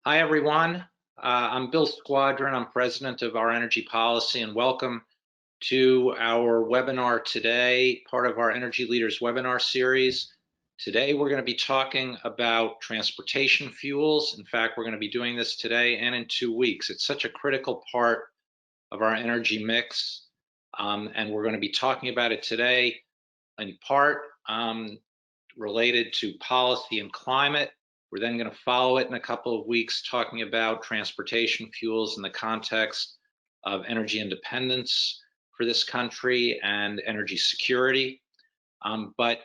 Hi, everyone. I'm Bill Squadron. I'm president of Our Energy Policy, and welcome to our webinar today, part of our Energy Leaders webinar series. Today, we're going to be talking about transportation fuels. In fact, we're going to be doing this today and in 2 weeks. It's such a critical part of our energy mix, and we're going to be talking about it today in part related to policy and climate. We're then going to follow it in a couple of weeks talking about transportation fuels in the context of energy independence for this country and energy security. But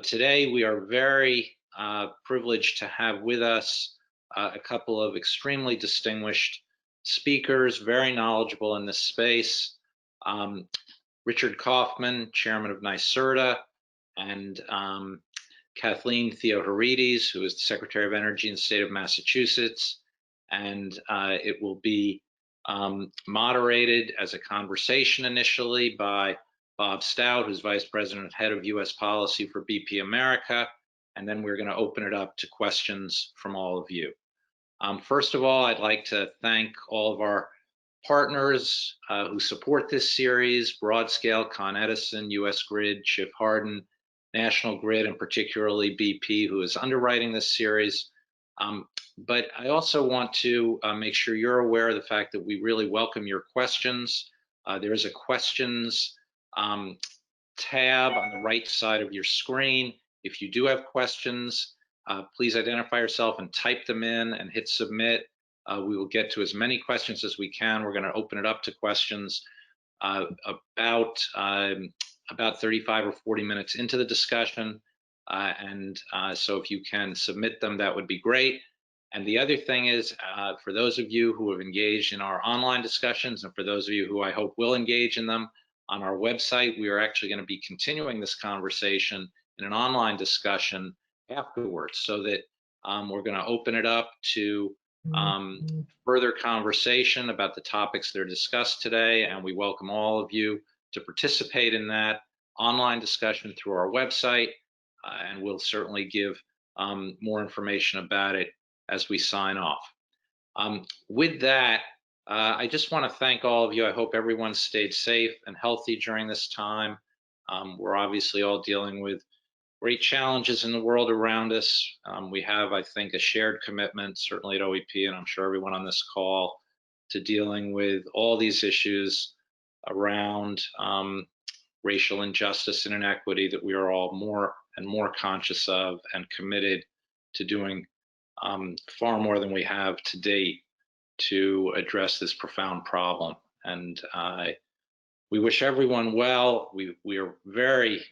today we are very privileged to have with us a couple of extremely distinguished speakers, very knowledgeable in this space. Richard Kauffman, chairman of NYSERDA, and Kathleen Theoharides, who is the Secretary of Energy in the state of Massachusetts, and it will be moderated as a conversation initially by Bob Stout, who's Vice President and Head of U.S. Policy for BP America, and then we're going to open it up to questions from all of you. First of all, I'd like to thank all of our partners who support this series: Broadscale, Con Edison, U.S. Grid, Schiff Hardin, National Grid, and particularly BP, who is underwriting this series. But I also want to make sure you're aware of the fact that we really welcome your questions. There is a questions tab on the right side of your screen. If you do have questions, please identify yourself and type them in and hit submit. We will get to as many questions as we can. We're going to open it up to questions about 35 or 40 minutes into the discussion. So if you can submit them, that would be great. And the other thing is, for those of you who have engaged in our online discussions, and for those of you who I hope will engage in them on our website, we are actually going to be continuing this conversation in an online discussion afterwards, so that we're going to open it up to further conversation about the topics that are discussed today, and we welcome all of you to participate in that online discussion through our website, and we'll certainly give more information about it as we sign off. With that, I just want to thank all of you. I hope everyone stayed safe and healthy during this time. We're obviously all dealing with great challenges in the world around us. We have, I think, a shared commitment, certainly at OEP, and I'm sure everyone on this call, to dealing with all these issues around racial injustice and inequity that we are all more and more conscious of and committed to doing far more than we have to date to address this profound problem. And we wish everyone well. We are very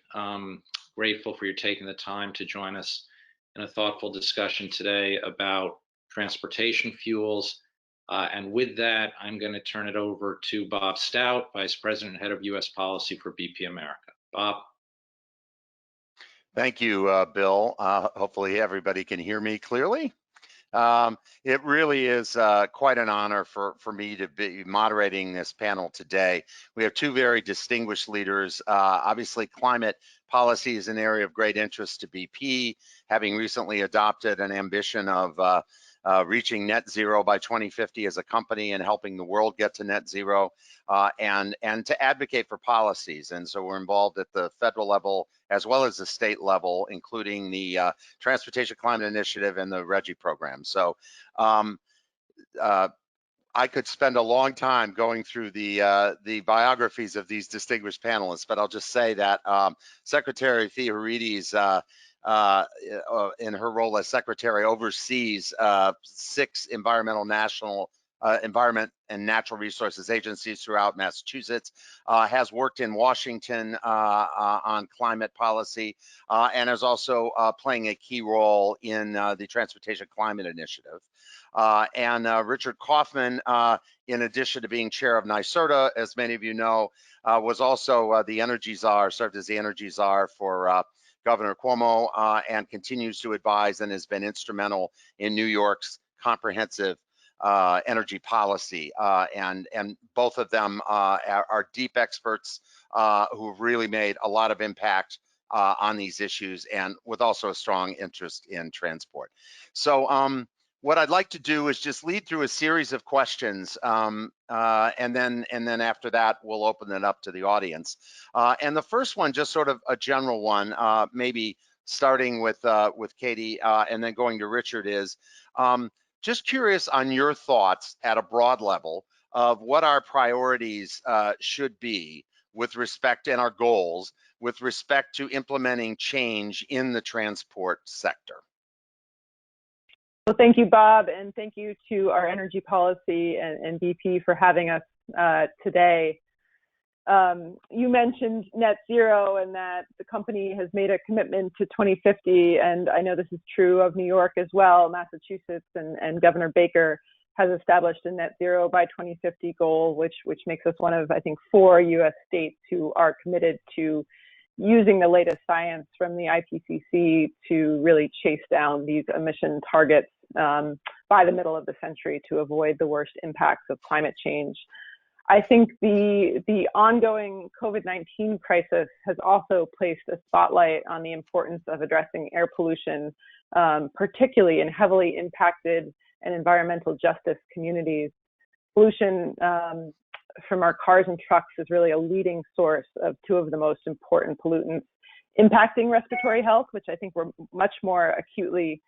grateful for your taking the time to join us in a thoughtful discussion today about transportation fuels. And with that, I'm going to turn it over to Bob Stout, Vice President and Head of U.S. Policy for BP America. Bob. Thank you, Bill. Hopefully everybody can hear me clearly. It really is quite an honor for me to be moderating this panel today. We have two very distinguished leaders. Obviously, climate policy is an area of great interest to BP, having recently adopted an ambition of reaching net zero by 2050 as a company and helping the world get to net zero, and to advocate for policies. And so we're involved at the federal level as well as the state level, including the Transportation Climate Initiative and the RGGI program. So I could spend a long time going through the biographies of these distinguished panelists, but I'll just say that Secretary Theoharides, in her role as secretary, oversees 6 national environment and natural resources agencies throughout Massachusetts, has worked in Washington on climate policy, and is also playing a key role in the Transportation Climate Initiative. And Richard Kauffman, in addition to being chair of NYSERDA, as many of you know, was also the energy czar, served as the energy czar for Governor Cuomo, and continues to advise and has been instrumental in New York's comprehensive energy policy. And both of them are deep experts who've really made a lot of impact on these issues, and with also a strong interest in transport. So what I'd like to do is just lead through a series of questions, and then after that, we'll open it up to the audience. And the first one, just sort of a general one, maybe starting with Katie and then going to Richard, is just curious on your thoughts at a broad level of what our priorities should be with respect, and our goals with respect to implementing change in the transport sector. Well, thank you, Bob, and thank you to our Energy Policy and BP for having us today. You mentioned net zero and that the company has made a commitment to 2050, and I know this is true of New York as well. Massachusetts and Governor Baker has established a net zero by 2050 goal, which makes us one of, I think, 4 U.S. states who are committed to using the latest science from the IPCC to really chase down these emission targets by the middle of the century to avoid the worst impacts of climate change. I think the ongoing COVID-19 crisis has also placed a spotlight on the importance of addressing air pollution, particularly in heavily impacted and environmental justice communities. Pollution from our cars and trucks is really a leading source of 2 of the most important pollutants impacting respiratory health, which I think we're much more acutely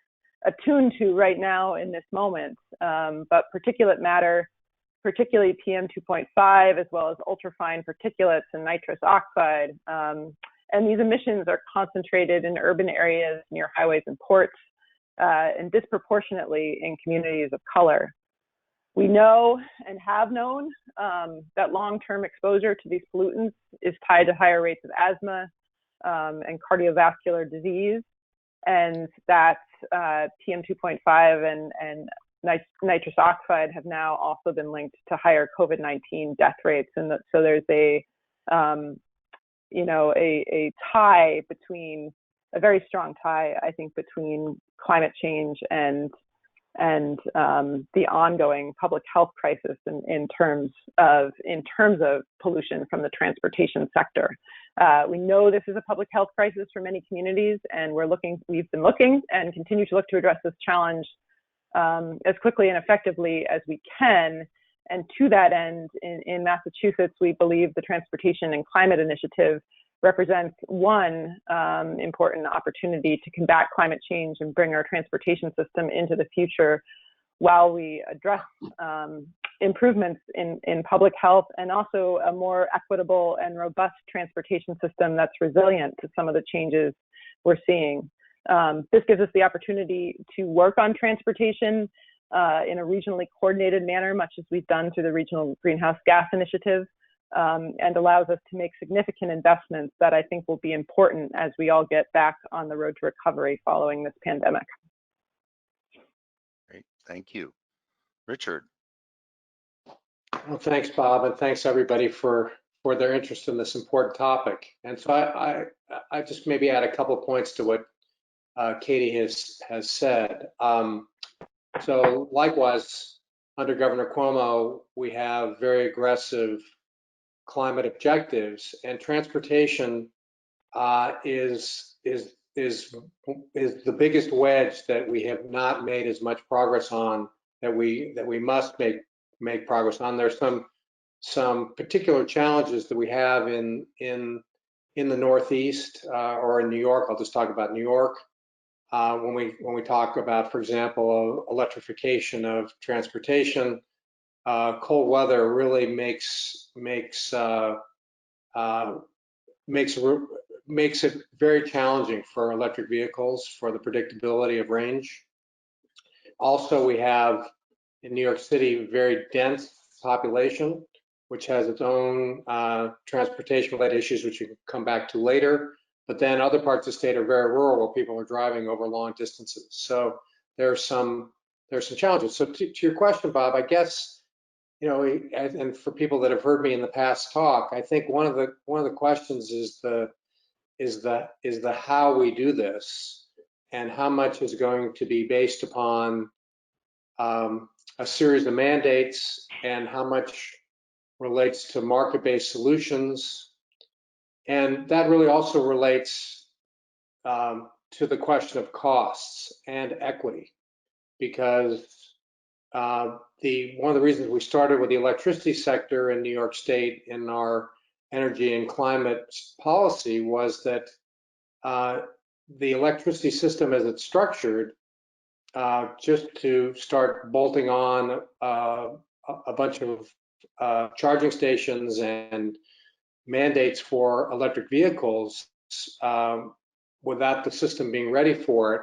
attuned to right now in this moment. But particulate matter, particularly PM 2.5, as well as ultrafine particulates and nitrous oxide. And these emissions are concentrated in urban areas near highways and ports, and disproportionately in communities of color. We know and have known that long-term exposure to these pollutants is tied to higher rates of asthma and cardiovascular disease, and that PM 2.5 and nitrous oxide have now also been linked to higher COVID-19 death rates. And so there's a tie between, a very strong tie, I think, between climate change and the ongoing public health crisis in terms of pollution from the transportation sector. We know this is a public health crisis for many communities, and we've been looking and continue to look to address this challenge as quickly and effectively as we can. And to that end, in Massachusetts, we believe the Transportation and Climate Initiative represents one important opportunity to combat climate change and bring our transportation system into the future while we address improvements in public health and also a more equitable and robust transportation system that's resilient to some of the changes we're seeing. This gives us the opportunity to work on transportation in a regionally coordinated manner, much as we've done through the Regional Greenhouse Gas Initiative, and allows us to make significant investments that I think will be important as we all get back on the road to recovery following this pandemic. Great, thank you. Richard. Well, thanks, Bob, and thanks everybody for their interest in this important topic. And so I just maybe add a couple points to what Katie has said. So likewise, under Governor Cuomo, we have very aggressive climate objectives, and transportation is the biggest wedge that we have not made as much progress on that we must make progress on. There's some particular challenges that we have in the Northeast or in New York. I'll just talk about New York. When we talk about, for example, electrification of transportation, cold weather really makes it very challenging for electric vehicles for the predictability of range. Also, we have in New York City very dense population, which has its own transportation-related issues, which we can come back to later. But then other parts of the state are very rural, where people are driving over long distances. So there's some challenges. So to your question, Bob, I guess, you know, and for people that have heard me in the past talk, I think one of the questions is the how we do this, and how much is going to be based upon a series of mandates, and how much relates to market-based solutions. And that really also relates to the question of costs and equity. because one of the reasons we started with the electricity sector in New York State in our energy and climate policy was that the electricity system as it's structured, just to start bolting on a bunch of charging stations and mandates for electric vehicles without the system being ready for it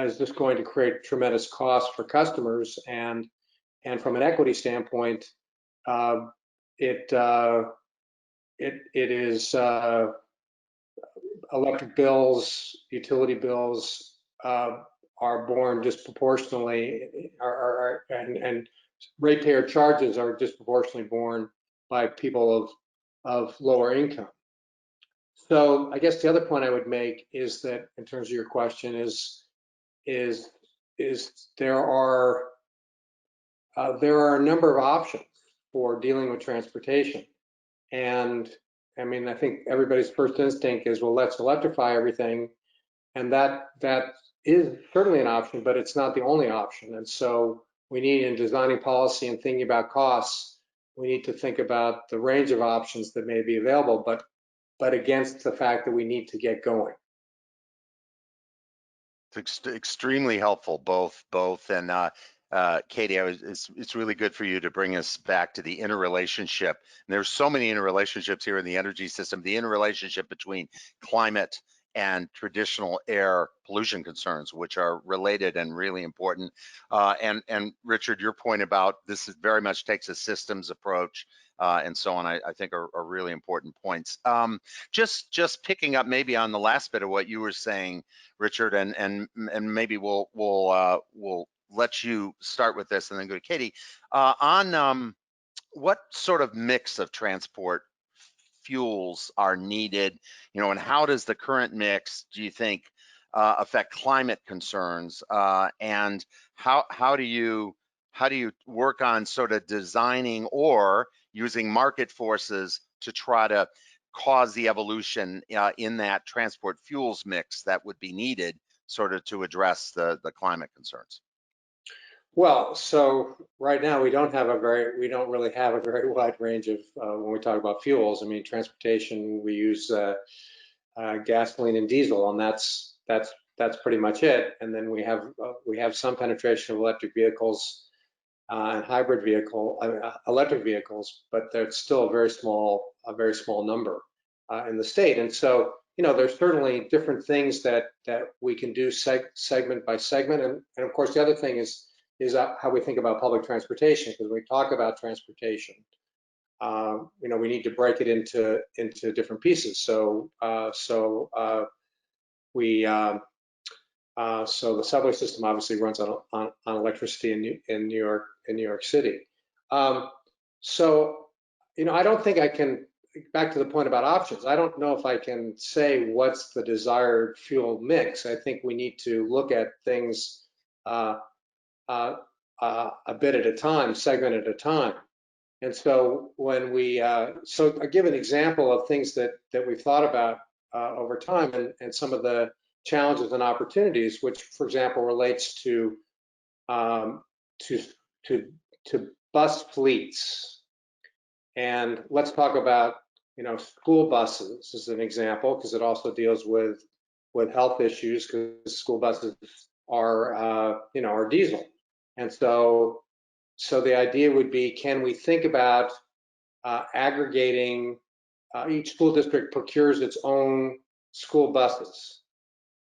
is just going to create tremendous costs for customers. And from an equity standpoint, it is electric bills, utility bills are borne disproportionately, and ratepayer charges are disproportionately borne by people of lower income. So I guess the other point I would make is that, in terms of your question, is there are a number of options for dealing with transportation. And I mean, I think everybody's first instinct is, well, let's electrify everything. And that is certainly an option, but it's not the only option. And so we need, in designing policy and thinking about costs, we need to think about the range of options that may be available, but against the fact that we need to get going. It's extremely helpful, both. And Katie, it's really good for you to bring us back to the interrelationship. And there's so many interrelationships here in the energy system, the interrelationship between climate and traditional air pollution concerns, which are related and really important. And Richard, your point about this very much takes a systems approach and so on, I think are really important points. Just picking up maybe on the last bit of what you were saying, Richard, and maybe we'll let you start with this and then go to Katie on what sort of mix of transport fuels are needed, and how does the current mix, do you think, affect climate concerns, and how do you work on sort of designing or using market forces to try to cause the evolution in that transport fuels mix that would be needed sort of to address the climate concerns? Well, so right now we don't really have a very wide range of when we talk about fuels. I mean, transportation, we use gasoline and diesel, and that's pretty much it. And then we have some penetration of electric vehicles and hybrid electric vehicles, but there's still a very small number in the state. And so, there's certainly different things that we can do segment by segment. And of course, the other thing is how we think about public transportation, because when we talk about transportation, we need to break it into different pieces. So the subway system obviously runs on electricity in New York City. So I don't think I can. Back to the point about options, I don't know if I can say what's the desired fuel mix. I think we need to look at things a bit at a time, segment at a time. And so when so I give an example of things that we've thought about over time, and some of the challenges and opportunities, which, for example, relates to bus fleets. And let's talk about school buses as an example, because it also deals with health issues, because school buses are diesel. And so the idea would be, can we think about aggregating? Each school district procures its own school buses.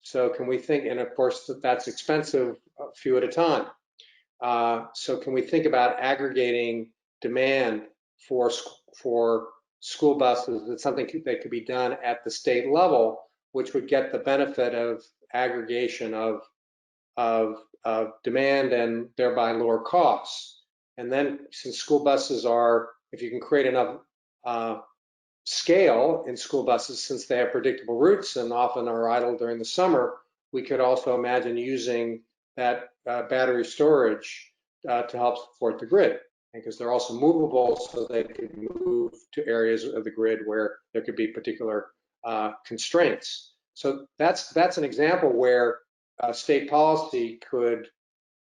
So can we think, and of course that's expensive, a few at a time. So can we think about aggregating demand for school buses? That's something that could be done at the state level, which would get the benefit of aggregation of demand and thereby lower costs. And then, since school buses if you can create enough scale in school buses, since they have predictable routes and often are idle during the summer, we could also imagine using that battery storage to help support the grid, because they're also movable, so they could move to areas of the grid where there could be particular constraints. So that's an example where state policy could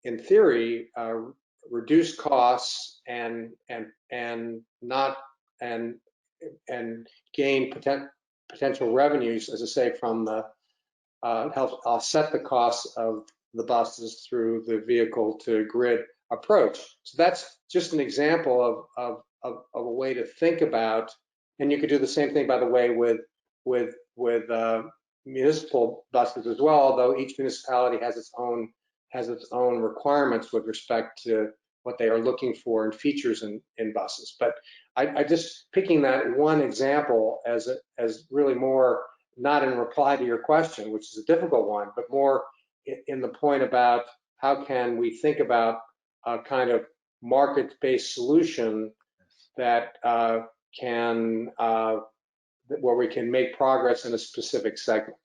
in theory, reduce costs and gain potential revenues, as I say, from the help offset the costs of the buses through the vehicle to grid approach. So that's just an example of a way to think about, and you could do the same thing, by the way, with municipal buses as well, although each municipality has its own requirements with respect to what they are looking for and features in buses. But I just picking that one example as really more not in reply to your question, which is a difficult one, but more in the point about how can we think about a kind of market-based solution that where we can make progress in a specific segment.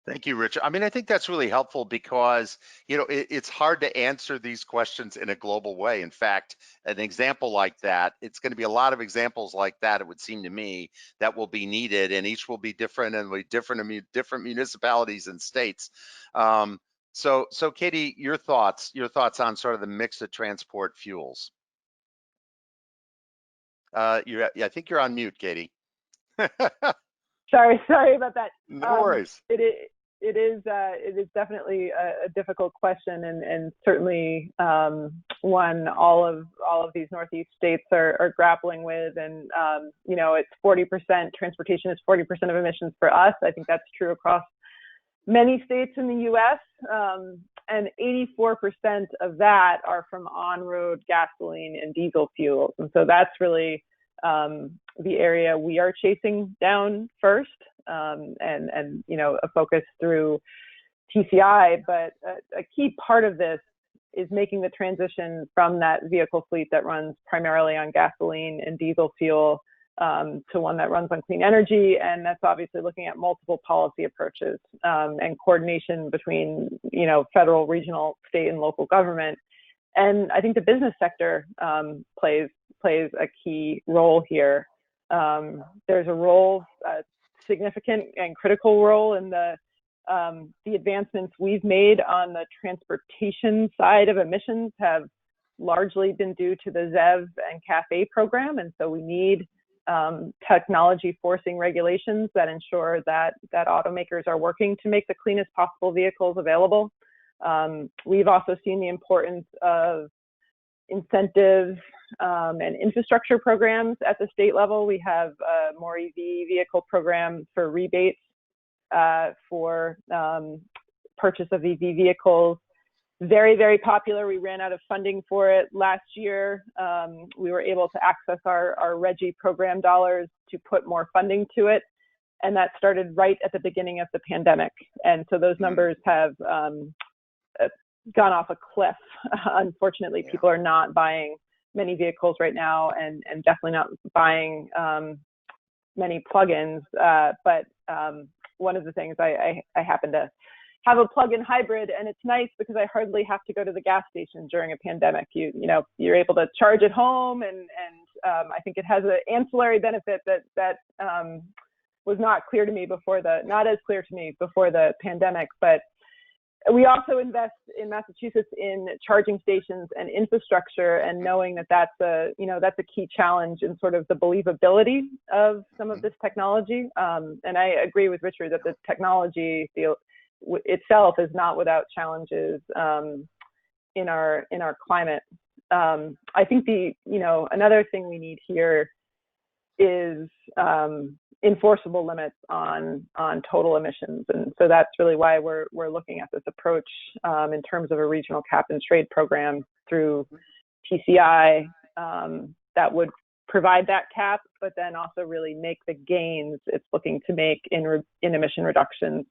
Thank you, Richard. I mean, I think that's really helpful because, you know, it's hard to answer these questions in a global way. In fact, an example like that, it's going to be a lot of examples like that, it would seem to me, that will be needed, and each will be different and will be different municipalities and states. So Katie, your thoughts on sort of the mix of transport fuels. I think you're on mute, Katie. Sorry about that. No worries. It is definitely a difficult question, and certainly one all of these Northeast states are grappling with. And you know, it's 40%. Transportation is 40% of emissions for us. I think that's true across many states in the U.S. And 84% of that are from on-road gasoline and diesel fuels. And so that's really the area we are chasing down first, and you know, a focus through TCI. But a key part of this is making the transition from that vehicle fleet that runs primarily on gasoline and diesel fuel to one that runs on clean energy. And that's obviously looking at multiple policy approaches and coordination between, you know, federal, regional, state, and local government. And I think the business sector plays a key role here. There's a significant and critical role in the advancements we've made on the transportation side of emissions have largely been due to the ZEV and CAFE program. And so we need technology forcing regulations that ensure that automakers are working to make the cleanest possible vehicles available. We've also seen the importance of incentives and infrastructure programs at the state level. We have a more EV vehicle program for rebates for purchase of EV vehicles. Very, very popular. We ran out of funding for it last year. We were able to access our REGI program dollars to put more funding to it. And that started right at the beginning of the pandemic. And so those numbers have gone off a cliff. Unfortunately, people are not buying many vehicles right now, and definitely not buying many plugins. But one of the things I happen to have a plug-in hybrid, and it's nice because I hardly have to go to the gas station during a pandemic. You know, you're able to charge at home, and I think it has an ancillary benefit that was not as clear to me before the pandemic. But we also invest in Massachusetts in charging stations and infrastructure, and knowing that that's a key challenge in sort of the believability of some of this technology. And I agree with Richard that the technology itself is not without challenges in our climate. I think another thing we need here is enforceable limits on total emissions, and so that's really why we're looking at this approach in terms of a regional cap and trade program through TCI that would provide that cap, but then also really make the gains it's looking to make in emission reductions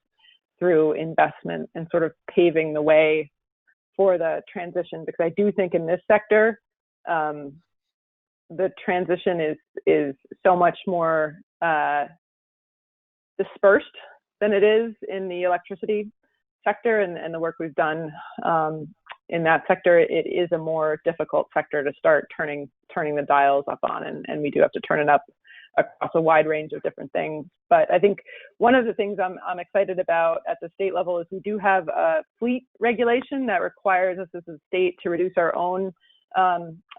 through investment and sort of paving the way for the transition. Because I do think in this sector, the transition is so much more dispersed than it is in the electricity sector, and the work we've done in that sector, it is a more difficult sector to start turning the dials up on, and we do have to turn it up across a wide range of different things. But I think one of the things I'm excited about at the state level is we do have a fleet regulation that requires us as a state to reduce our own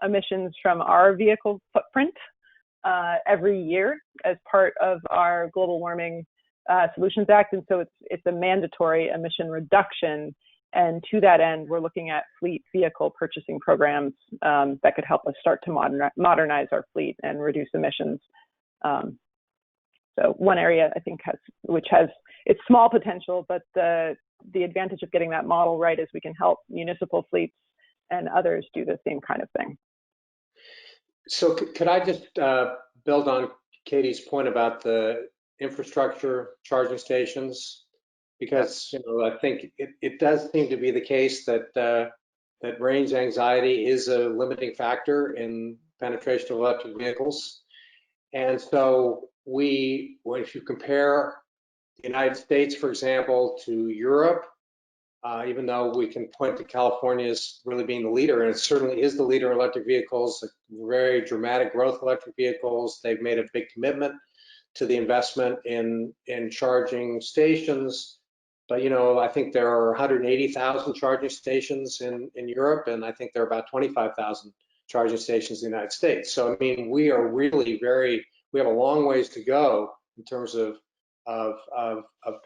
emissions from our vehicle footprint every year as part of our Global Warming Solutions Act. And so it's a mandatory emission reduction. And to that end, we're looking at fleet vehicle purchasing programs that could help us start to modernize our fleet and reduce emissions. So one area I think which has its small potential, but the advantage of getting that model right is we can help municipal fleets and others do the same kind of thing. So could I just build on Katie's point about the infrastructure charging stations? Because I think it does seem to be the case that that range anxiety is a limiting factor in penetration of electric vehicles. And so if you compare the United States, for example, to Europe, even though we can point to California as really being the leader, and it certainly is the leader in electric vehicles, very dramatic growth of electric vehicles. They've made a big commitment to the investment in charging stations. But, I think there are 180,000 charging stations in Europe, and I think there are about 25,000 charging stations in the United States. So, I mean, we are really we have a long ways to go in terms of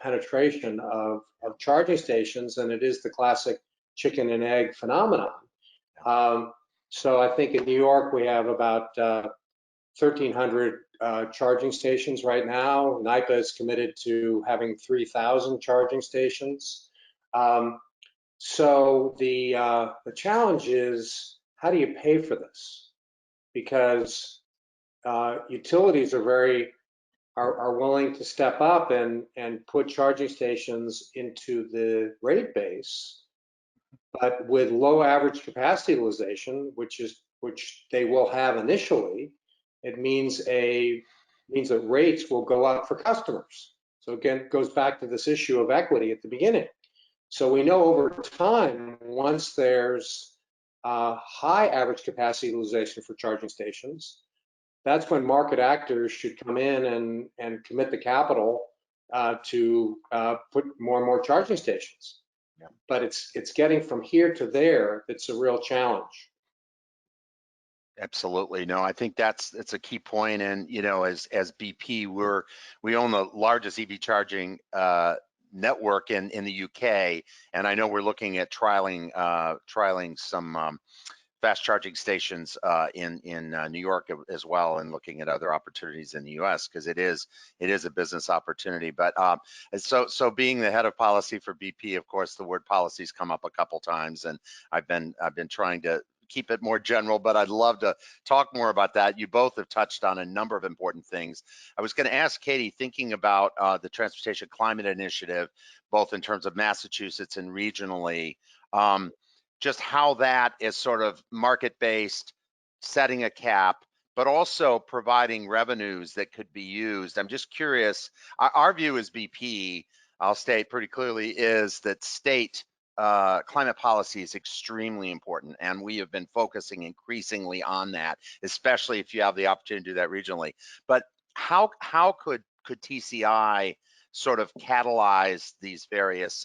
penetration of charging stations, and it is the classic chicken and egg phenomenon. So I think in New York, we have about 1,300 charging stations right now. NYPA is committed to having 3,000 charging stations. So the challenge is, how do you pay for this? Because utilities are willing to step up and put charging stations into the rate base, but with low average capacity utilization, which they will have initially, it means that rates will go up for customers. So again, it goes back to this issue of equity at the beginning. So we know over time, once there's high average capacity utilization for charging stations, that's when market actors should come in and commit the capital to put more and more charging stations. Yeah. But it's getting from here to there that's a real challenge. Absolutely. No, I think that's a key point. And, as BP, we own the largest EV charging network in the UK. And I know we're looking at trialing some fast charging stations in New York as well, and looking at other opportunities in the US, because it is a business opportunity. But so being the head of policy for BP, of course, the word policy's come up a couple times, and I've been trying to keep it more general, but I'd love to talk more about that. You both have touched on a number of important things. I was going to ask Katie, thinking about the Transportation Climate Initiative, both in terms of Massachusetts and regionally, just how that is sort of market-based, setting a cap, but also providing revenues that could be used. I'm just curious, our view as BP, I'll state pretty clearly, is that state climate policy is extremely important, and we have been focusing increasingly on that, especially if you have the opportunity to do that regionally. But how could TCI sort of catalyze these various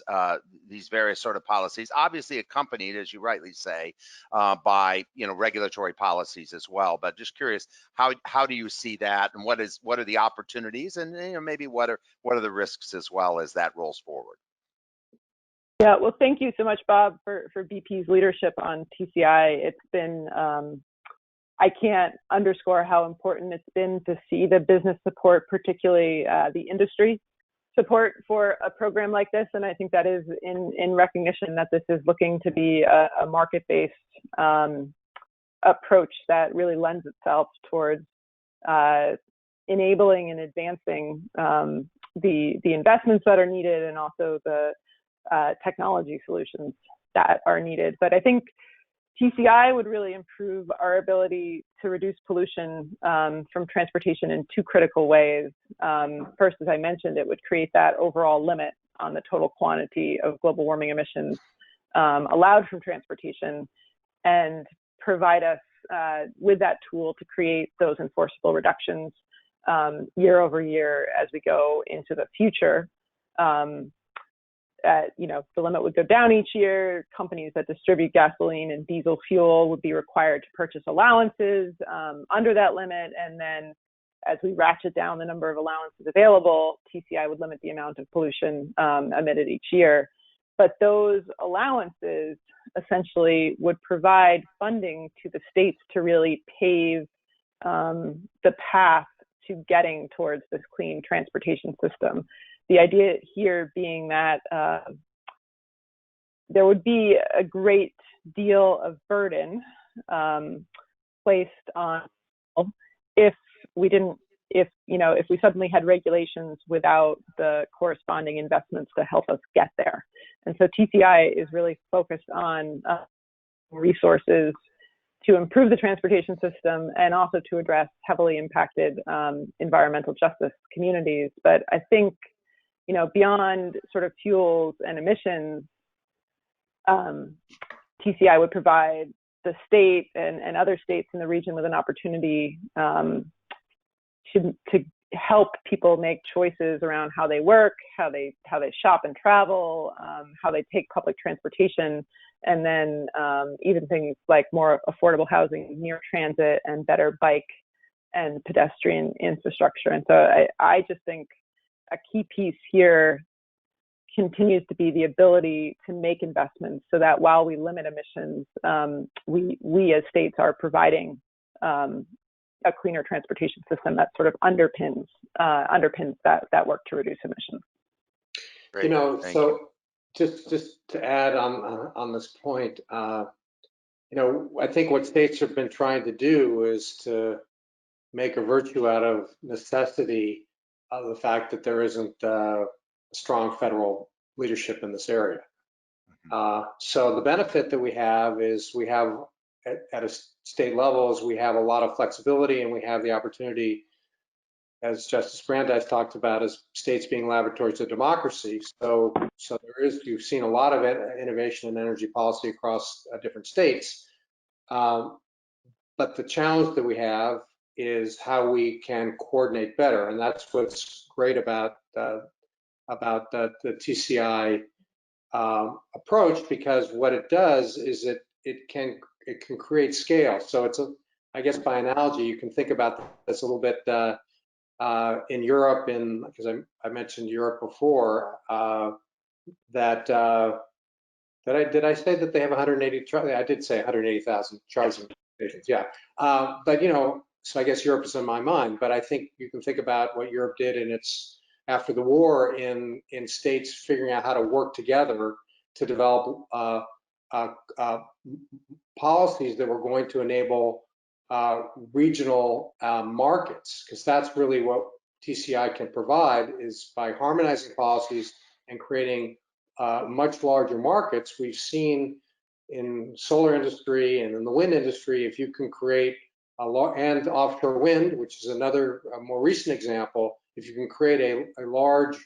sort of policies, obviously accompanied, as you rightly say, by regulatory policies as well? But just curious, how do you see that, and what are the opportunities, and maybe what are the risks as well as that rolls forward? Yeah, well, thank you so much, Bob, for BP's leadership on TCI. It's been, I can't underscore how important it's been to see the business support, particularly the industry support for a program like this. And I think that is in recognition that this is looking to be a market-based approach that really lends itself towards enabling and advancing the investments that are needed, and also the technology solutions that are needed. But I think TCI would really improve our ability to reduce pollution from transportation in two critical ways. First, as I mentioned, it would create that overall limit on the total quantity of global warming emissions allowed from transportation, and provide us with that tool to create those enforceable reductions year over year as we go into the future. The limit would go down each year. Companies that distribute gasoline and diesel fuel would be required to purchase allowances under that limit. And then as we ratchet down the number of allowances available, TCI would limit the amount of pollution emitted each year. But those allowances essentially would provide funding to the states to really pave the path to getting towards this clean transportation system. The idea here being that there would be a great deal of burden placed on if we suddenly had regulations without the corresponding investments to help us get there. And so TCI is really focused on resources to improve the transportation system and also to address heavily impacted environmental justice communities. But I think, beyond sort of fuels and emissions, TCI would provide the state and other states in the region with an opportunity to help people make choices around how they work, how they shop and travel, how they take public transportation, and then even things like more affordable housing, near transit, and better bike and pedestrian infrastructure. And so I just think a key piece here continues to be the ability to make investments so that while we limit emissions, we as states are providing a cleaner transportation system that sort of underpins that work to reduce emissions. Great. So just to add on this point, I think what states have been trying to do is to make a virtue out of necessity of the fact that there isn't strong federal leadership in this area. So the benefit that we have is we have at a state level is we have a lot of flexibility, and we have the opportunity, as Justice Brandeis talked about, as states being laboratories of democracy. So you've seen a lot of innovation in energy policy across different states. But the challenge that we have is how we can coordinate better, and that's what's great about the TCI approach, because what it does is it can create scale. So I guess by analogy, you can think about this a little bit in Europe, because I mentioned Europe before. Did I say that they have 180? I did say 180,000 charging stations. Yeah, but so I guess Europe is in my mind. But I think you can think about what Europe did after the war in states figuring out how to work together to develop policies that were going to enable regional markets, because that's really what TCI can provide, is by harmonizing policies and creating much larger markets. We've seen in solar industry and in the wind industry, if you can create and offshore wind, which is another more recent example, if you can create a large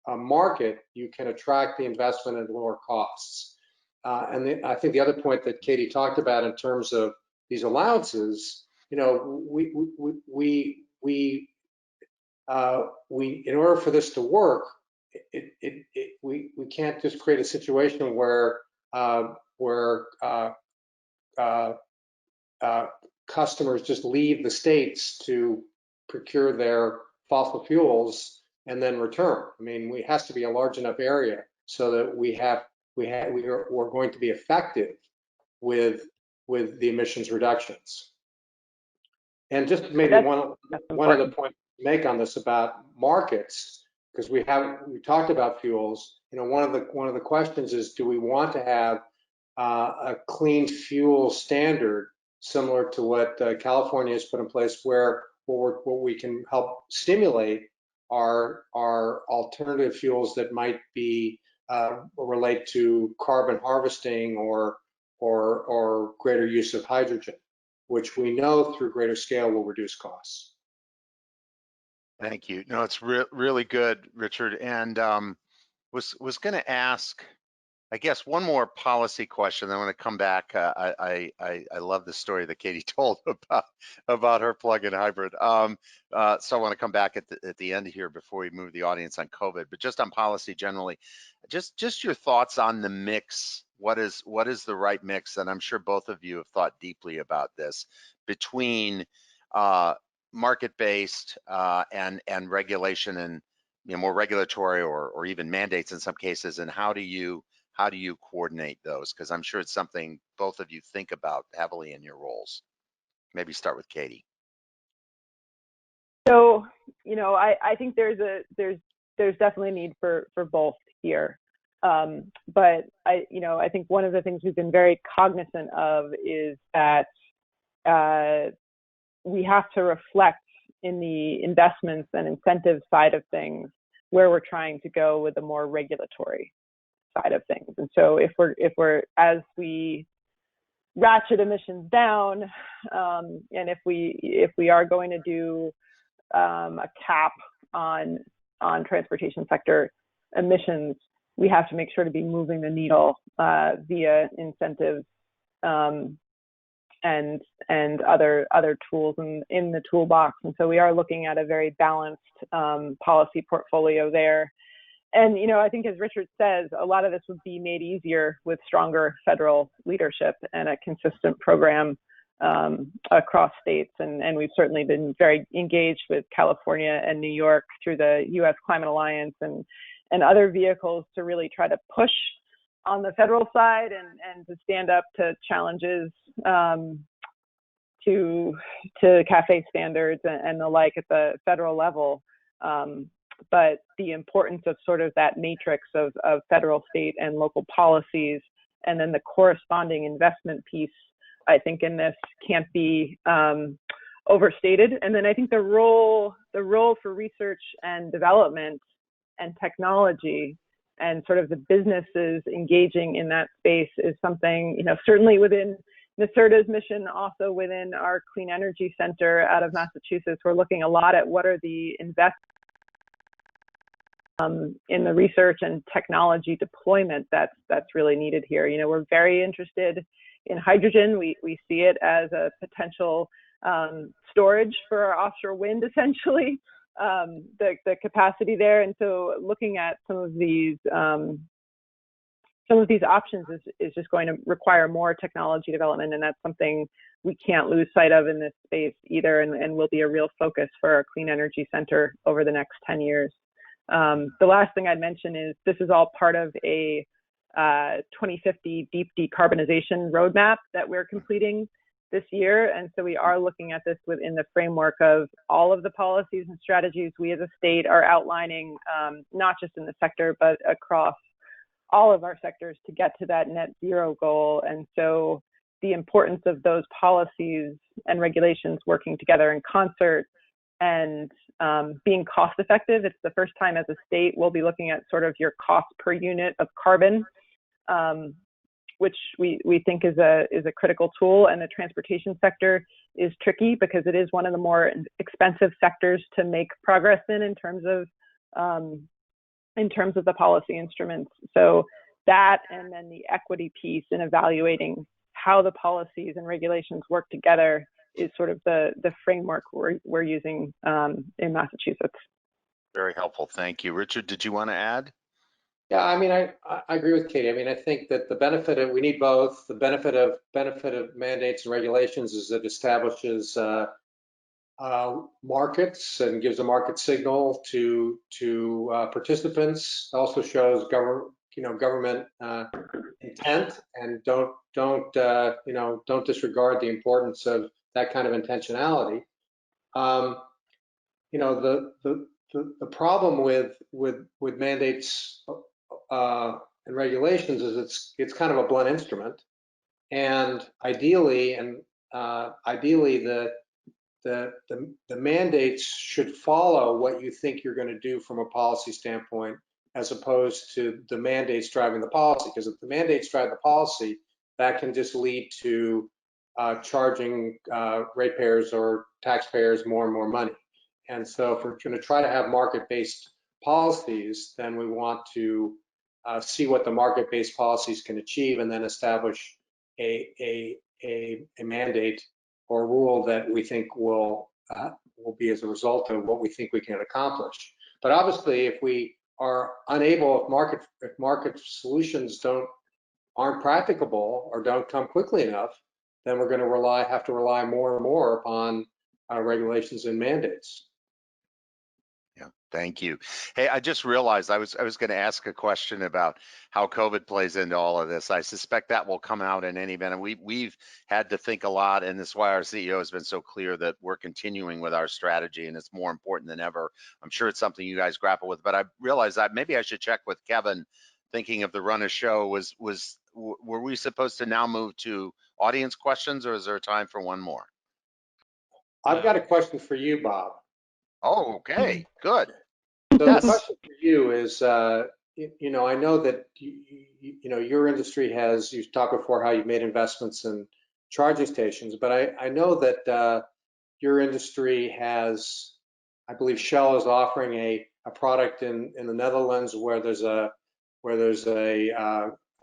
market, you can attract the investment at lower costs. I think the other point that Katie talked about in terms of these allowances, we in order for this to work, we can't just create a situation where customers just leave the states to procure their fossil fuels and then return. I mean, it has to be a large enough area so that we're going to be effective with the emissions reductions. And just maybe one other point to make on this about markets, because we talked about fuels. One of the questions is, do we want to have a clean fuel standard similar to what California has put in place, where we can help stimulate our alternative fuels that might be relate to carbon harvesting or greater use of hydrogen, which we know through greater scale will reduce costs. Thank you. No, it's really good, Richard. And was going to ask I guess one more policy question. I want to come back. I love the story that Katie told about her plug-in hybrid. So I want to come back at the end here before we move the audience on COVID. But just on policy generally, just your thoughts on the mix. What is the right mix? And I'm sure both of you have thought deeply about this between market-based and regulation and more regulatory or even mandates in some cases. And how do you coordinate those? Because I'm sure it's something both of you think about heavily in your roles. Maybe start with Katie. So, I think there's definitely a need for both here. But I think one of the things we've been very cognizant of is that we have to reflect in the investments and incentive side of things where we're trying to go with the more regulatory side of things. And so if we're as we ratchet emissions down, and if we are going to do a cap on transportation sector emissions, we have to make sure to be moving the needle via incentives and other tools in the toolbox. And so we are looking at a very balanced policy portfolio there. And, I think as Richard says, a lot of this would be made easier with stronger federal leadership and a consistent program across states. And we've certainly been very engaged with California and New York through the U.S. Climate Alliance and other vehicles to really try to push on the federal side and to stand up to challenges to CAFE standards and the like at the federal level. But the importance of sort of that matrix of federal, state, and local policies, and then the corresponding investment piece, I think in this can't be overstated. And then I think the role for research and development and technology and sort of the businesses engaging in that space is something, certainly within NYSERDA's mission, also within our Clean Energy Center out of Massachusetts, we're looking a lot at what are the investments in the research and technology deployment that's really needed here. We're very interested in hydrogen. We see it as a potential storage for our offshore wind, essentially, the capacity there. And so looking at some of these options is just going to require more technology development, and that's something we can't lose sight of in this space either, and will be a real focus for our Clean Energy Center over the next 10 years. The last thing I'd mention is this is all part of a 2050 deep decarbonization roadmap that we're completing this year. And so we are looking at this within the framework of all of the policies and strategies we as a state are outlining, not just in the sector, but across all of our sectors to get to that net zero goal. And so the importance of those policies and regulations working together in concert and being cost effective. It's the first time as a state we'll be looking at sort of your cost per unit of carbon, which we think is a critical tool. And the transportation sector is tricky because it is one of the more expensive sectors to make progress in terms of the policy instruments. So that, and then the equity piece in evaluating how the policies and regulations work together is sort of the framework we're using in Massachusetts. Very helpful. Thank you. Richard, did you want to add? Yeah, I mean, I agree with Katie. I mean, I think that the benefit of, we need both. The benefit of mandates and regulations is it establishes markets and gives a market signal to participants. It also shows government intent, and don't disregard the importance of that kind of intentionality. The problem with mandates and regulations is it's kind of a blunt instrument, and ideally the mandates should follow what you think you're going to do from a policy standpoint, as opposed to the mandates driving the policy. Because if the mandates drive the policy, that can just lead to charging ratepayers or taxpayers more and more money. And so if we're going to try to have market-based policies, then we want to see what the market-based policies can achieve, and then establish a mandate or rule that we think will be as a result of what we think we can accomplish. But obviously, if we are unable, if market solutions aren't practicable or don't come quickly enough, then we're going to have to rely more and more upon regulations and mandates. Yeah, thank you. Hey, I just realized I was going to ask a question about how COVID plays into all of this. I suspect that will come out in any event. And we've had to think a lot, and this is why our CEO has been so clear that we're continuing with our strategy, and it's more important than ever. I'm sure it's something you guys grapple with, but I realized that maybe I should check with Kevin, thinking of the run of show. Were we supposed to now move to audience questions, or is there time for one more? I've got a question for you, Bob. Oh, okay, good. So Yes. the question for you is, I know that your industry you've talked before how you've made investments in charging stations, but I know that your industry has, I believe Shell is offering a product in the Netherlands where there's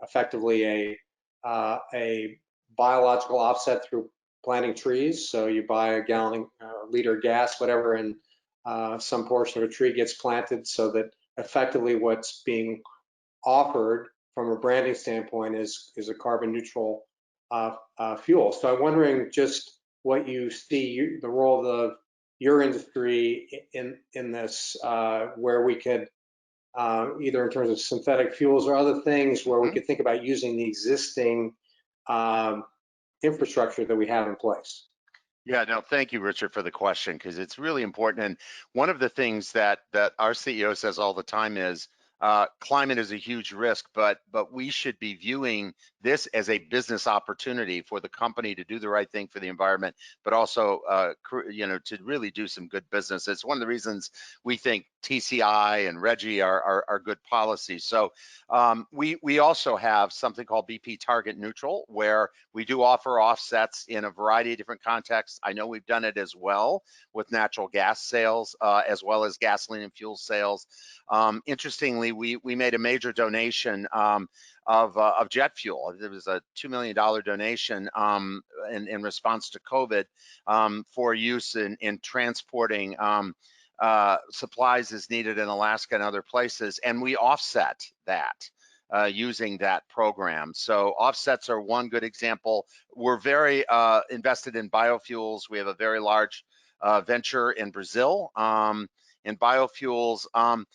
effectively a biological offset through planting trees. So you buy a gallon, liter of gas, whatever, and some portion of a tree gets planted, so that effectively what's being offered from a branding standpoint is a carbon neutral fuel. So I'm wondering just what you see the role of your industry in this, where we could either in terms of synthetic fuels or other things where we could think about using the existing infrastructure that we have in place. Yeah, no, thank you, Richard, for the question, because it's really important. And one of the things that our CEO says all the time is climate is a huge risk, but we should be viewing this as a business opportunity for the company to do the right thing for the environment, but also to really do some good business. It's one of the reasons we think TCI and RGGI are good policies. So we also have something called BP Target Neutral, where we do offer offsets in a variety of different contexts. I know we've done it as well with natural gas sales, as well as gasoline and fuel sales. Interestingly, we made a major donation of jet fuel. There was a $2 million donation in response to COVID for use in transporting supplies as needed in Alaska and other places, and we offset that using that program. So offsets are one good example. We're very invested in biofuels. We have a very large venture in Brazil in biofuels, and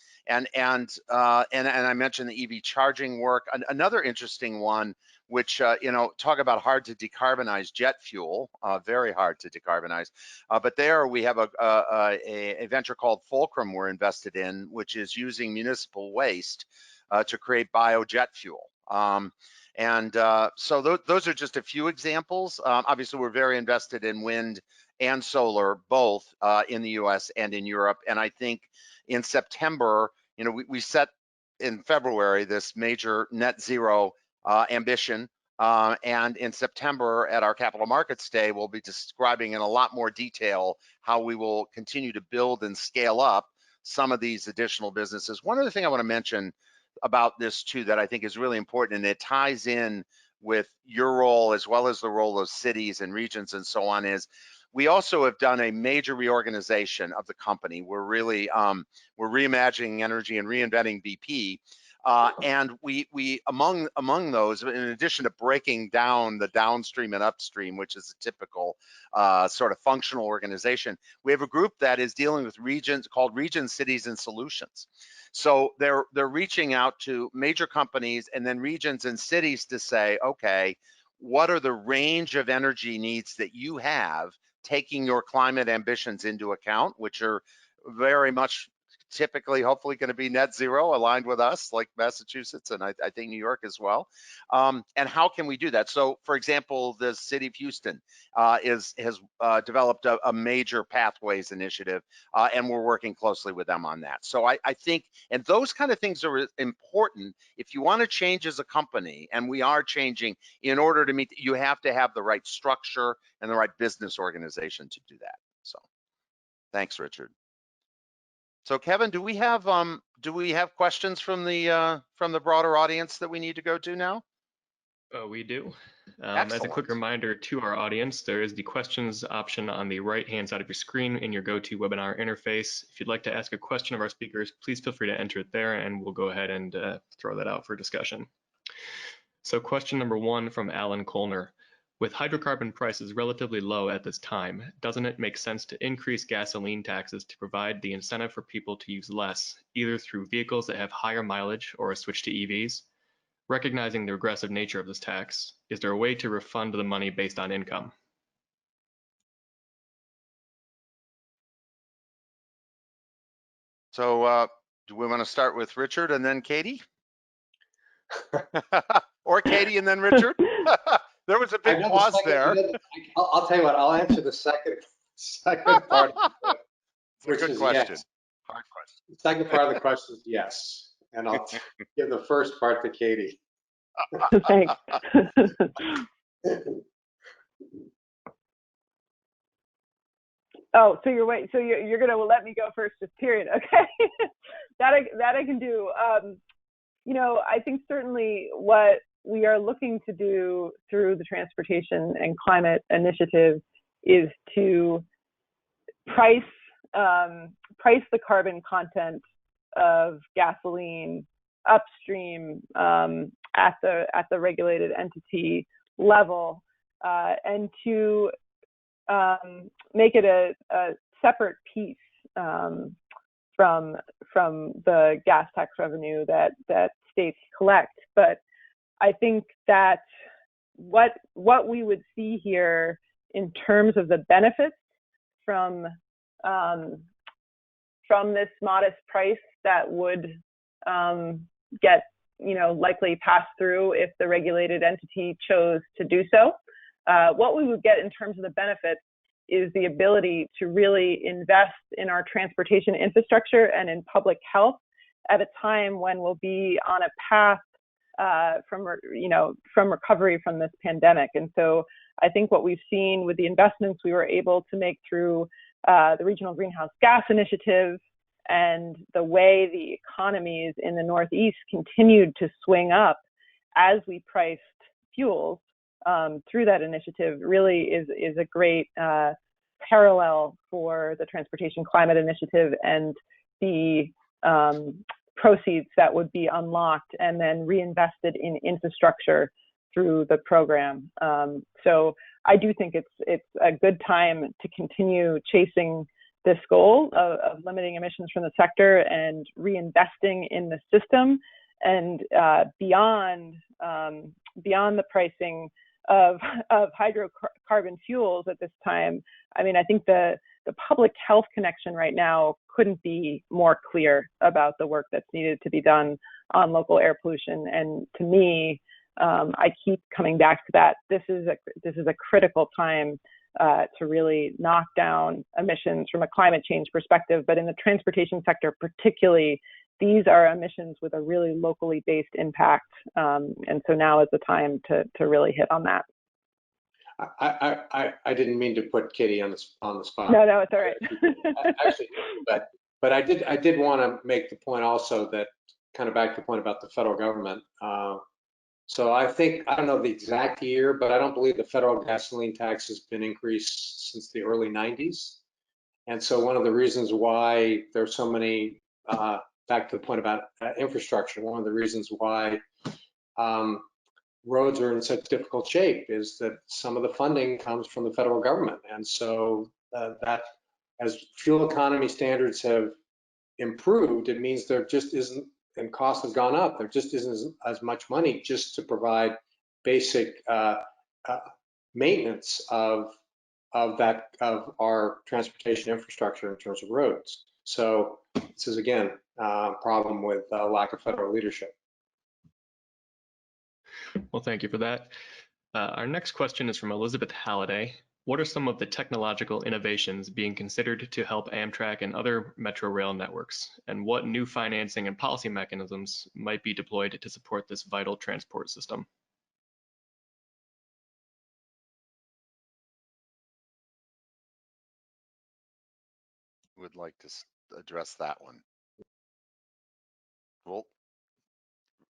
I mentioned the EV charging work. Another interesting one, which talk about hard to decarbonize, jet fuel, very hard to decarbonize. But there we have a venture called Fulcrum we're invested in, which is using municipal waste to create biojet fuel. So those are just a few examples. Obviously, we're very invested in wind and solar, both in the US and in Europe. And I think in September, we set in February this major net zero ambition. And in September at our Capital Markets Day, we'll be describing in a lot more detail how we will continue to build and scale up some of these additional businesses. One other thing I want to mention about this too that I think is really important, and it ties in with your role as well as the role of cities and regions and so on, is we also have done a major reorganization of the company. We're really we're reimagining energy and reinventing BP. And we among those, in addition to breaking down the downstream and upstream, which is a typical sort of functional organization, we have a group that is dealing with regions called Regions, Cities, and Solutions. So they're reaching out to major companies and then regions and cities to say, okay, what are the range of energy needs that you have, taking your climate ambitions into account, which are very much typically, hopefully, going to be net zero, aligned with us, like Massachusetts and I think New York as well. And how can we do that? So, for example, the city of Houston has developed a major pathways initiative, and we're working closely with them on that. So I think, and those kind of things are important if you want to change as a company, and we are changing. In order to meet, you have to have the right structure and the right business organization to do that. So, thanks, Richard. So Kevin, do we have do we have questions from the broader audience that we need to go to now? We do. As a quick reminder to our audience, there is the questions option on the right-hand side of your screen in your GoToWebinar interface. If you'd like to ask a question of our speakers, please feel free to enter it there and we'll go ahead and throw that out for discussion. So question number 1 from Alan Kolner. With hydrocarbon prices relatively low at this time, doesn't it make sense to increase gasoline taxes to provide the incentive for people to use less, either through vehicles that have higher mileage or a switch to EVs? Recognizing the regressive nature of this tax, is there a way to refund the money based on income? So do we want to start with Richard and then Katie? Or Katie and then Richard? There was a big pause there. I'll tell you what, I'll answer the second part. It's a good question. Yes. Hard question. The second part of the question is yes. And I'll give the first part to Katie. Thanks. Oh, so you're gonna let me go first, just period. Okay, that I can do. You know, I think certainly what we are looking to do through the Transportation and Climate Initiative is to price the carbon content of gasoline upstream at the regulated entity level, and to make it a separate piece from the gas tax revenue that states collect. But I think that what we would see here in terms of the benefits from this modest price that would get, you know, likely passed through if the regulated entity chose to do so. What we would get in terms of the benefits is the ability to really invest in our transportation infrastructure and in public health at a time when we'll be on a path from recovery from this pandemic. And so I think what we've seen with the investments we were able to make through the Regional Greenhouse Gas Initiative and the way the economies in the Northeast continued to swing up as we priced fuels through that initiative really is a great parallel for the Transportation Climate Initiative and the proceeds that would be unlocked and then reinvested in infrastructure through the program. So I do think it's a good time to continue chasing this goal of limiting emissions from the sector and reinvesting in the system, and beyond the pricing of hydrocarbon fuels at this time. I mean, I think the public health connection right now couldn't be more clear about the work that's needed to be done on local air pollution. And to me, I keep coming back to that. This is a critical time to really knock down emissions from a climate change perspective, but in the transportation sector particularly, these are emissions with a really locally based impact. And so now is the time to really hit on that. I didn't mean to put Katie on the spot. No, it's all right. Actually, but I did want to make the point also that kind of back to the point about the federal government. So I think, I don't know the exact year, but I don't believe the federal gasoline tax has been increased since the early 90s. And so one of the reasons why there's so many, back to the point about infrastructure, one of the reasons why roads are in such difficult shape is that some of the funding comes from the federal government. And so that as fuel economy standards have improved, it means there just isn't, and costs have gone up, there just isn't as much money just to provide basic maintenance of our transportation infrastructure in terms of roads. So this is again a problem with lack of federal leadership. Well, thank you for that. Our next question is from Elizabeth Halliday. What are some of the technological innovations being considered to help Amtrak and other metro rail networks? And what new financing and policy mechanisms might be deployed to support this vital transport system? Would like to address that one. Well,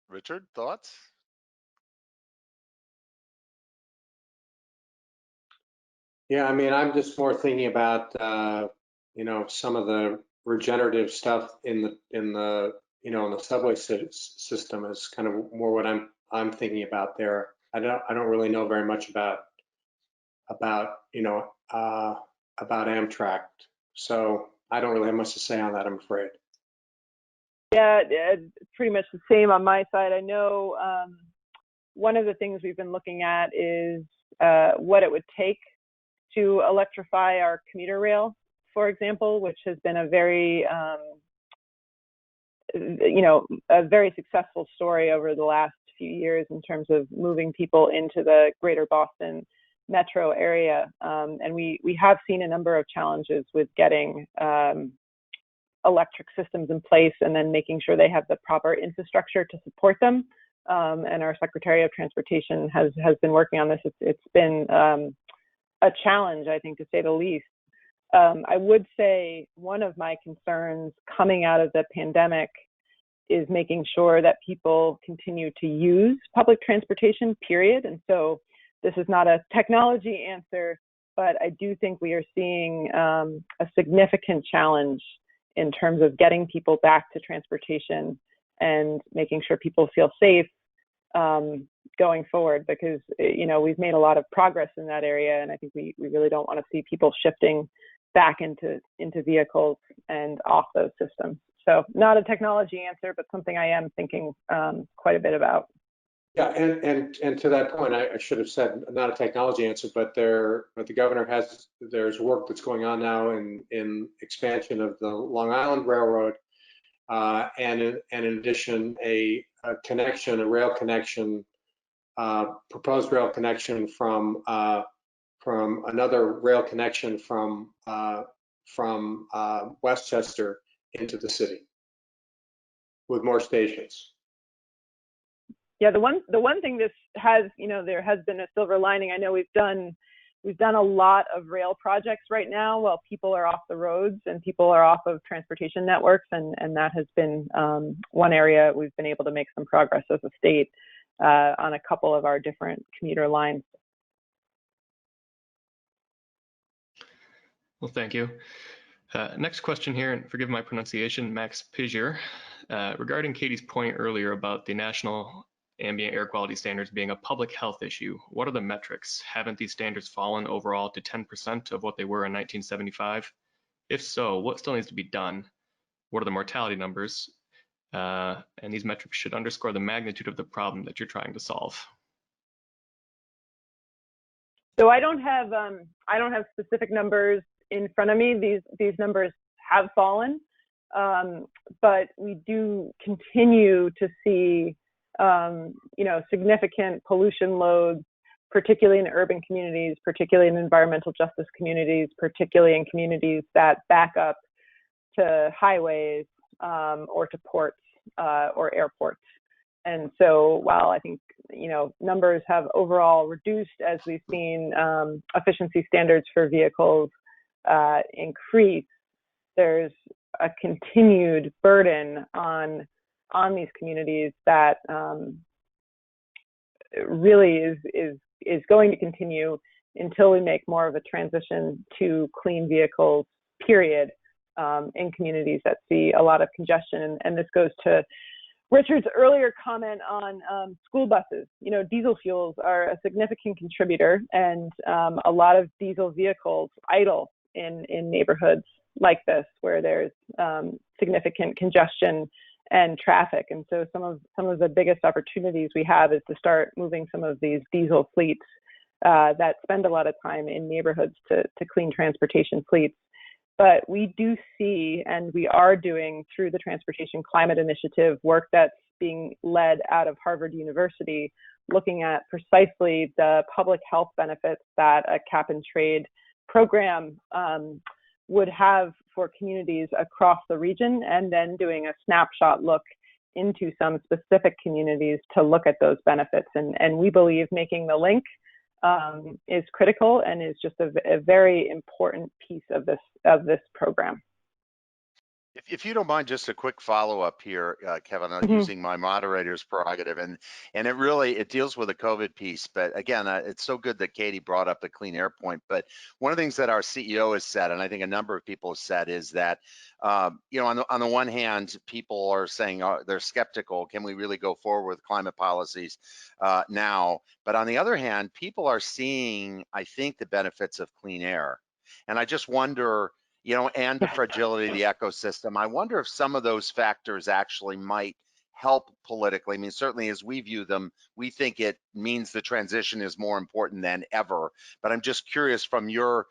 Richard, thoughts? Yeah, I mean, I'm just more thinking about some of the regenerative stuff in the in the subway system is kind of more what I'm thinking about there. I don't really know very much about Amtrak, so I don't really have much to say on that, I'm afraid. Yeah, it's pretty much the same on my side. I know one of the things we've been looking at is what it would take to electrify our commuter rail, for example, which has been a very, a very successful story over the last few years in terms of moving people into the greater Boston metro area. And we have seen a number of challenges with getting electric systems in place and then making sure they have the proper infrastructure to support them. And our Secretary of Transportation has been working on this. It's been a challenge, I think, to say the least. I would say one of my concerns coming out of the pandemic is making sure that people continue to use public transportation, period. And so this is not a technology answer, but I do think we are seeing a significant challenge in terms of getting people back to transportation and making sure people feel safe going forward, because we've made a lot of progress in that area, and I think we really don't want to see people shifting back into vehicles and off those systems. So not a technology answer, but something I am thinking quite a bit about. Yeah, and to that point, I should have said not a technology answer, but the governor there's work that's going on now in expansion of the Long Island Railroad, and in addition a rail connection, proposed rail connection from another rail connection from Westchester into the city with more stations. Yeah, the one thing this has, there has been a silver lining. I know we've done a lot of rail projects right now while people are off the roads and people are off of transportation networks, and that has been one area we've been able to make some progress as a state on a couple of our different commuter lines. Well, thank you. Next question here, and forgive my pronunciation, Max Pizier. Regarding Katie's point earlier about the national ambient air quality standards being a public health issue, what are the metrics? Haven't these standards fallen overall to 10% of what they were in 1975? If so, what still needs to be done? What are the mortality numbers? And these metrics should underscore the magnitude of the problem that you're trying to solve. So I don't have specific numbers in front of me. These numbers have fallen, but we do continue to see significant pollution loads, particularly in urban communities, particularly in environmental justice communities, particularly in communities that back up to highways or to ports or airports. And so while I think numbers have overall reduced as we've seen efficiency standards for vehicles increase, there's a continued burden on these communities that really is going to continue until we make more of a transition to clean vehicles, period, in communities that see a lot of congestion. And this goes to Richard's earlier comment on school buses. Diesel fuels are a significant contributor, and a lot of diesel vehicles idle in neighborhoods like this where there's significant congestion and traffic. And so some of the biggest opportunities we have is to start moving some of these diesel fleets that spend a lot of time in neighborhoods to clean transportation fleets. But we do see, and we are doing through the Transportation Climate Initiative, work that's being led out of Harvard University, looking at precisely the public health benefits that a cap and trade program would have for communities across the region, and then doing a snapshot look into some specific communities to look at those benefits. And we believe making the link is critical and is just a very important piece of this program. If you don't mind, just a quick follow-up here, Kevin, on using my moderator's prerogative, and it deals with the COVID piece. But again, it's so good that Katie brought up the clean air point. But one of the things that our CEO has said, and I think a number of people have said, is that you know, on the one hand, people are saying they're skeptical. Can we really go forward with climate policies now? But on the other hand, people are seeing, I think, the benefits of clean air, and I just wonder, you know, and the fragility of the ecosystem. I wonder if some of those factors actually might help politically. I mean, certainly as we view them, we think it means the transition is more important than ever. But I'm just curious, from your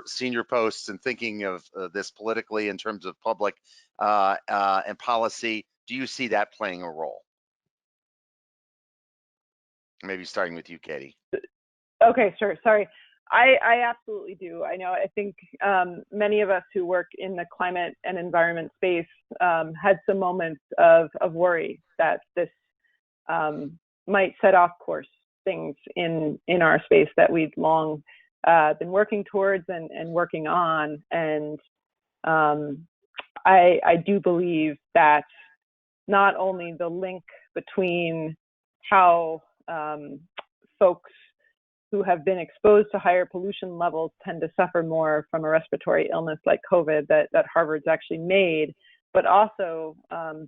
senior posts and thinking of this politically in terms of public and policy, do you see that playing a role? Maybe starting with you, Katie. Okay, sure. Sorry. I absolutely do. I think many of us who work in the climate and environment space had some moments of worry that this might set off course things in our space that we'd long been working towards and working on. And I do believe that not only the link between how folks who have been exposed to higher pollution levels tend to suffer more from a respiratory illness like COVID that Harvard's actually made, but also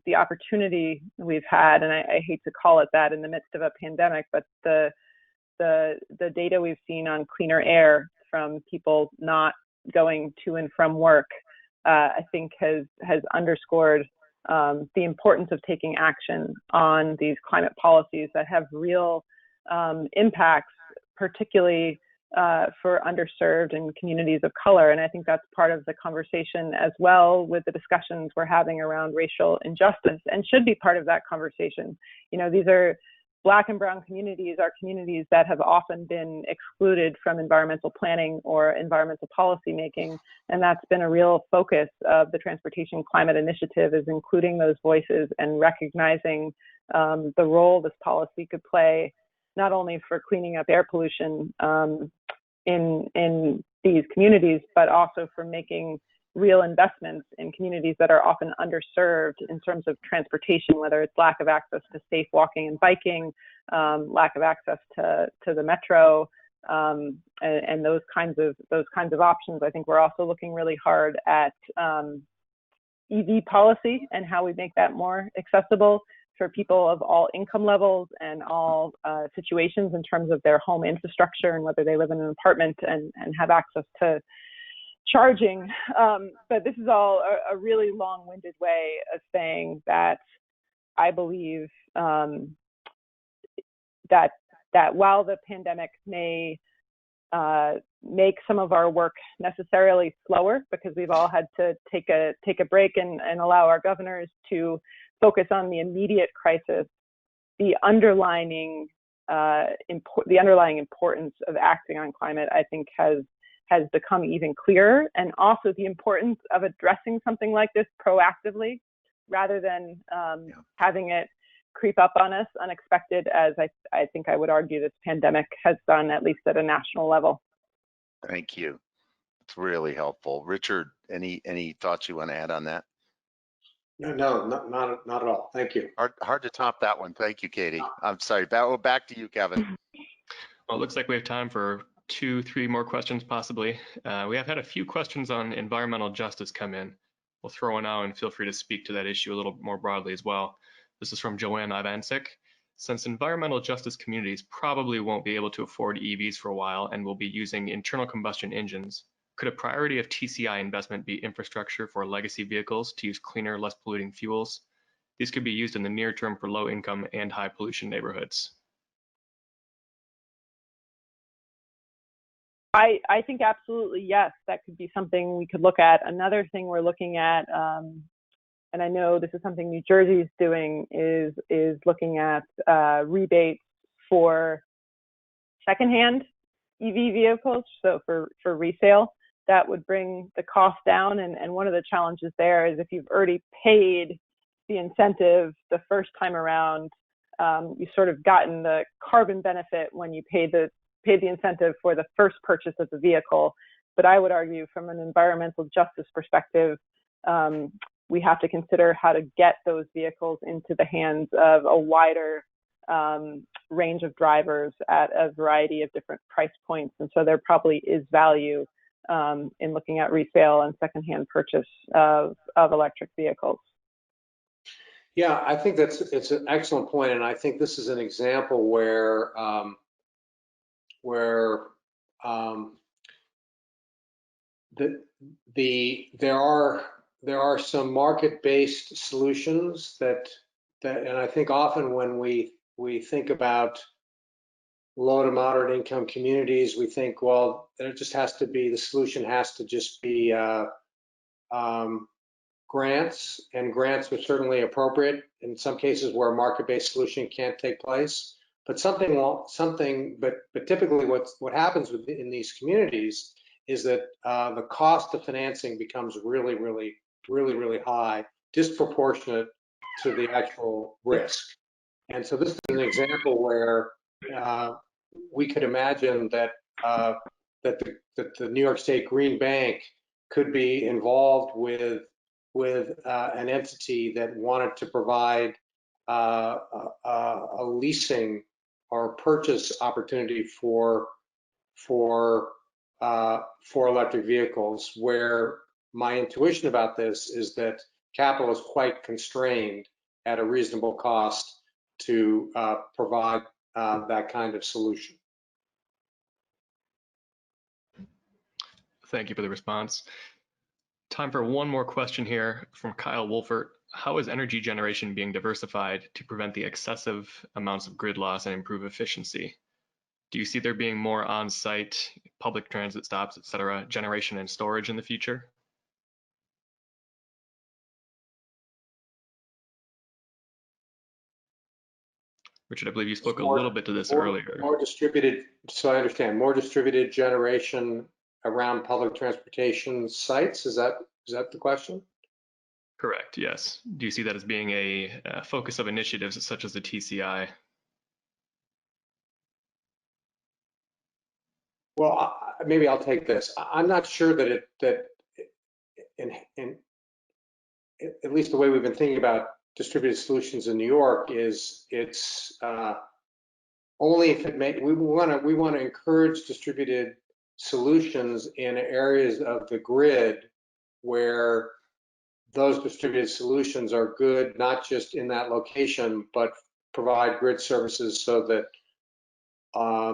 the opportunity we've had, and I hate to call it that in the midst of a pandemic, but the data we've seen on cleaner air from people not going to and from work, I think has underscored the importance of taking action on these climate policies that have real impacts, particularly for underserved and communities of color. And I think that's part of the conversation as well with the discussions we're having around racial injustice, and should be part of that conversation. You know, these are Black and brown communities, are communities that have often been excluded from environmental planning or environmental policy making. And that's been a real focus of the Transportation Climate Initiative, is including those voices and recognizing the role this policy could play, not only for cleaning up air pollution in these communities, but also for making real investments in communities that are often underserved in terms of transportation, whether it's lack of access to safe walking and biking, lack of access to the metro, and those kinds of options. I think we're also looking really hard at EV policy and how we make that more accessible for people of all income levels and all situations in terms of their home infrastructure and whether they live in an apartment and have access to charging. But this is all a really long-winded way of saying that I believe that while the pandemic may make some of our work necessarily slower, because we've all had to take a break and allow our governors to focus on the immediate crisis, the underlying importance of acting on climate, I think, has become even clearer, and also the importance of addressing something like this proactively, rather than having it creep up on us unexpected, as I think I would argue this pandemic has done, at least at a national level. Thank you. It's really helpful. Richard, any thoughts you want to add on that? No, not at all. Thank you. Hard to top that one. Thank you, Katie. I'm sorry. Back to you, Kevin. Well, it looks like we have time for 2-3 more questions, possibly. We have had a few questions on environmental justice come in. We'll throw one out and feel free to speak to that issue a little more broadly as well. This is from Joanne Ivancic. Since environmental justice communities probably won't be able to afford EVs for a while and will be using internal combustion engines, could a priority of TCI investment be infrastructure for legacy vehicles to use cleaner, less polluting fuels? These could be used in the near term for low income and high pollution neighborhoods. I think absolutely, yes, that could be something we could look at. Another thing we're looking at, and I know this is something New Jersey is doing, is looking at rebates for secondhand EV vehicles, so for resale. That would bring the cost down. And one of the challenges there is if you've already paid the incentive the first time around, you've sort of gotten the carbon benefit when you paid the incentive for the first purchase of the vehicle. But I would argue from an environmental justice perspective, we have to consider how to get those vehicles into the hands of a wider range of drivers at a variety of different price points. And so there probably is value in looking at resale and secondhand purchase of electric vehicles. Yeah, I think it's an excellent point, and I think this is an example where there are some market-based solutions that and I think often when we think about low to moderate income communities, we think, well, there just has to be, the solution has to just be grants, and grants are certainly appropriate in some cases where a market-based solution can't take place. But but typically what happens in these communities is that the cost of financing becomes really high, disproportionate to the actual risk. And so this is an example where we could imagine that that the New York State Green Bank could be involved with an entity that wanted to provide a leasing or purchase opportunity for electric vehicles, where my intuition about this is that capital is quite constrained at a reasonable cost to provide that kind of solution. Thank you for the response. Time for one more question here from Kyle Wolfert. How is energy generation being diversified to prevent the excessive amounts of grid loss and improve efficiency? Do you see there being more on-site public transit stops, et cetera, generation and storage in the future? Richard, I believe you spoke a little bit to this earlier. More distributed, so I understand, more distributed generation around public transportation sites? Is that the question? Correct, yes. Do you see that as being a focus of initiatives such as the TCI? Well, maybe I'll take this. I'm not sure that in at least the way we've been thinking about distributed solutions in New York is it's only if we want to encourage distributed solutions in areas of the grid where those distributed solutions are good, not just in that location, but provide grid services so that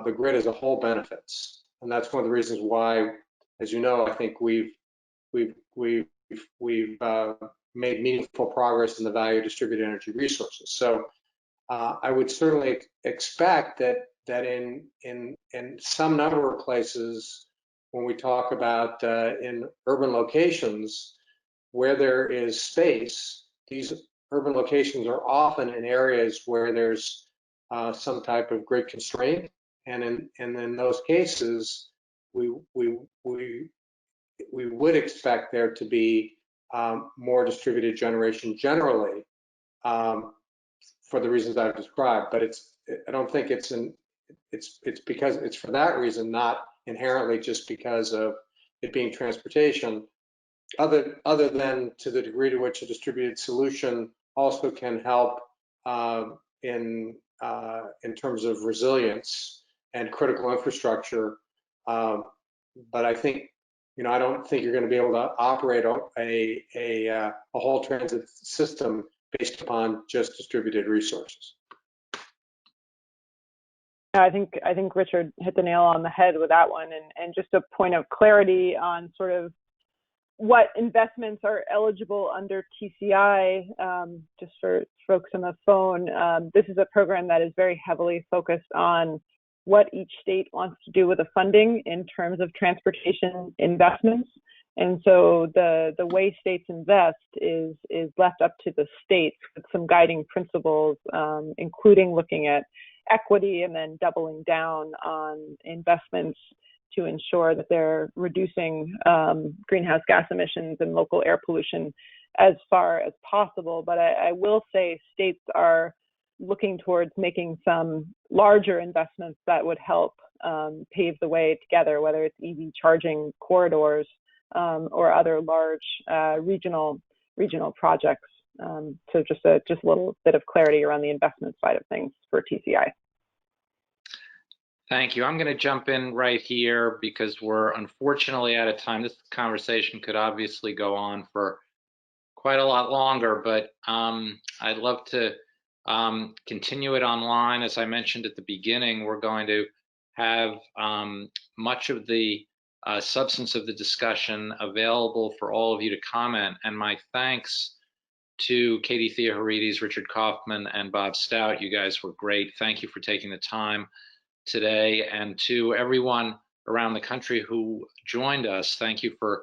the grid as a whole benefits. And that's one of the reasons why, as you know, I think we've made meaningful progress in the value of distributed energy resources. So I would certainly expect that in some number of places, when we talk about in urban locations where there is space, these urban locations are often in areas where there's some type of grid constraint, and in those cases, we would expect there to be more distributed generation generally for the reasons I've described. But I don't think it's because it's for that reason, not inherently just because of it being transportation, other than to the degree to which a distributed solution also can help in terms of resilience and critical infrastructure. But I think, I don't think you're going to be able to operate a whole transit system based upon just distributed resources. I think Richard hit the nail on the head with that one, and just a point of clarity on sort of what investments are eligible under TCI, just for folks on the phone. This is a program that is very heavily focused on what each state wants to do with the funding in terms of transportation investments. And so the way states invest is left up to the states with some guiding principles, including looking at equity and then doubling down on investments to ensure that they're reducing greenhouse gas emissions and local air pollution as far as possible. But I will say states are looking towards making some larger investments that would help pave the way together, whether it's EV charging corridors or other large regional regional projects. So just a little bit of clarity around the investment side of things for TCI. Thank you. I'm going to jump in right here because we're unfortunately out of time. This conversation could obviously go on for quite a lot longer, but I'd love to continue it online. As I mentioned at the beginning, we're going to have much of the substance of the discussion available for all of you to comment. And my thanks to Kathleen Theoharides, Richard Kauffman, and Bob Stout. You guys were great. Thank you for taking the time today. And to everyone around the country who joined us, thank you for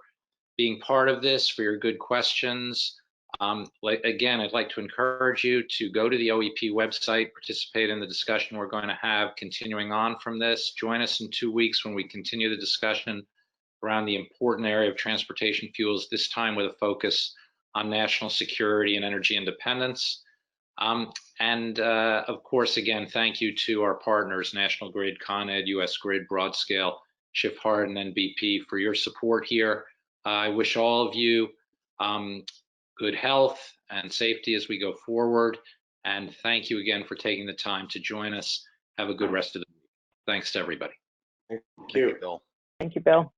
being part of this, for your good questions. Again, I'd like to encourage you to go to the OEP website, participate in the discussion we're going to have continuing on from this. Join us in 2 weeks when we continue the discussion around the important area of transportation fuels, this time with a focus on national security and energy independence. Of course, again, thank you to our partners, National Grid, Con Ed, US Grid, Broadscale, Schiff Hardin, and BP for your support here. I wish all of you good health and safety as we go forward. And thank you again for taking the time to join us. Have a good rest of the week. Thanks to everybody. Thank you. Thank you, Bill. Thank you, Bill.